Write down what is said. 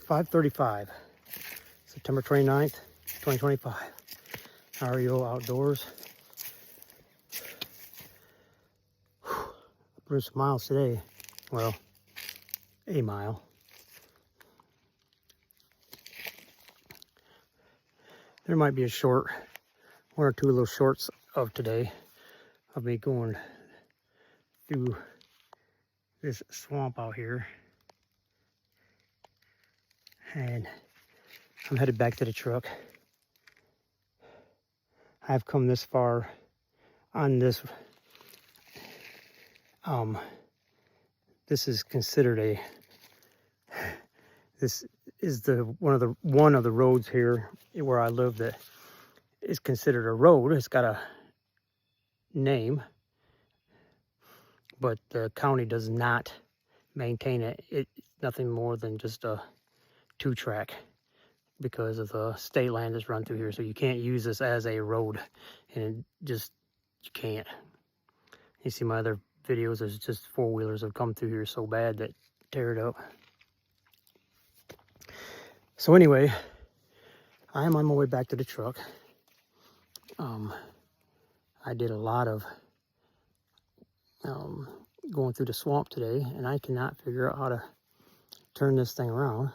5:35, September 29th, 2025. REO-Outdoors. We're some miles today. Well, a mile. There might be a short, one or two little shorts of today of me going through this swamp out here. And I'm headed back to the truck. I've come this far on this. This is considered this is one of the roads here where I live that is considered a road. It's got a name, but the county does not maintain it. It's nothing more than just a 2-track because of the state land that's run through here. So you can't use this as a road, and you can't. You see my other videos, there's just 4-wheelers have come through here so bad that tear it up. So anyway, I am on my way back to the truck. I did a lot of going through the swamp today, and I cannot figure out how to turn this thing around.